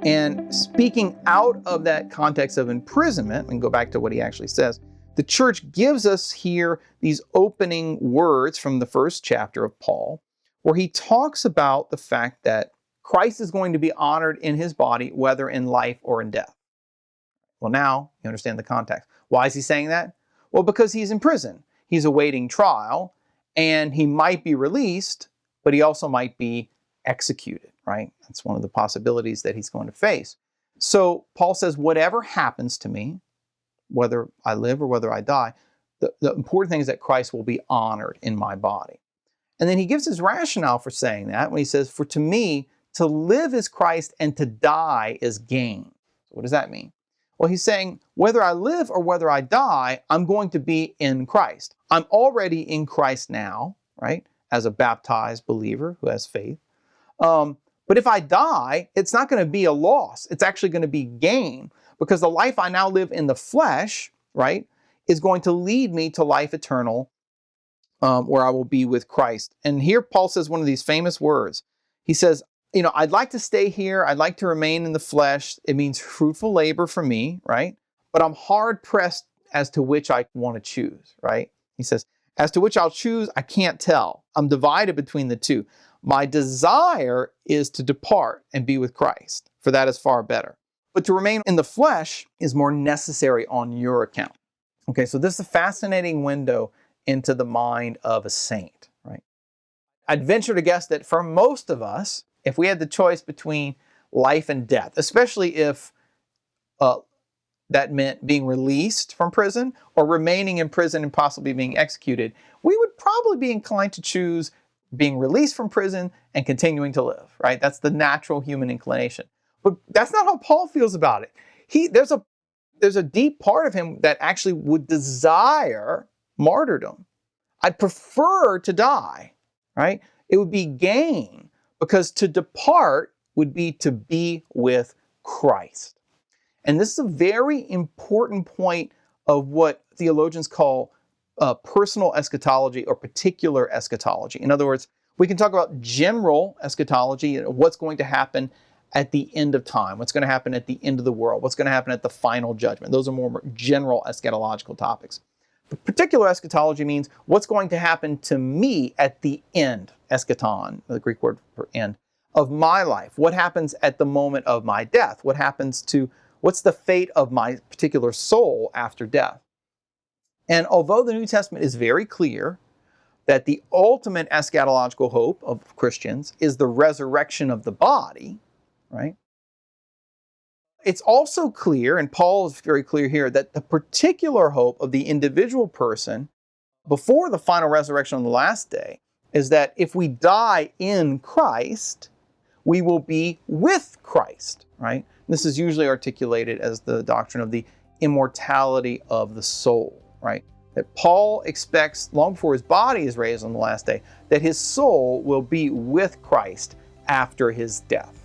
And speaking out of that context of imprisonment, and go back to what he actually says, the church gives us here these opening words from the first chapter of Paul, where he talks about the fact that Christ is going to be honored in his body, whether in life or in death. Well, now you understand the context. Why is he saying that? Well, because he's in prison. He's awaiting trial, and he might be released, but he also might be executed, right? That's one of the possibilities that he's going to face. So Paul says, whatever happens to me, whether I live or whether I die, the important thing is that Christ will be honored in my body. And then he gives his rationale for saying that when he says, for to me, to live is Christ and to die is gain. So what does that mean? Well, he's saying, whether I live or whether I die, I'm going to be in Christ. I'm already in Christ now, right? As a baptized believer who has faith. But if I die, it's not going to be a loss. It's actually going to be gain, because the life I now live in the flesh, right, is going to lead me to life eternal, where I will be with Christ. And here Paul says one of these famous words. He says, I'd like to stay here. I'd like to remain in the flesh. It means fruitful labor for me, right? But I'm hard pressed as to which I want to choose, right? He says, as to which I'll choose, I can't tell. I'm divided between the two. My desire is to depart and be with Christ, for that is far better. But to remain in the flesh is more necessary on your account. Okay, so this is a fascinating window into the mind of a saint, right? I'd venture to guess that for most of us, if we had the choice between life and death, especially if that meant being released from prison or remaining in prison and possibly being executed, we would probably be inclined to choose being released from prison and continuing to live, right? That's the natural human inclination. But that's not how Paul feels about it. There's a deep part of him that actually would desire martyrdom. I'd prefer to die, right? It would be gain, because to depart would be to be with Christ. And this is a very important point of what theologians call personal eschatology or particular eschatology. In other words, we can talk about general eschatology, what's going to happen at the end of time, what's going to happen at the end of the world, what's going to happen at the final judgment. Those are more general eschatological topics. But particular eschatology means what's going to happen to me at the end, eschaton, the Greek word for end, of my life. What happens at the moment of my death? What's the fate of my particular soul after death? And although the New Testament is very clear that the ultimate eschatological hope of Christians is the resurrection of the body, right? It's also clear, and Paul is very clear here, that the particular hope of the individual person before the final resurrection on the last day is that if we die in Christ, we will be with Christ, right? This is usually articulated as the doctrine of the immortality of the soul, right? That Paul expects, long before his body is raised on the last day, that his soul will be with Christ after his death.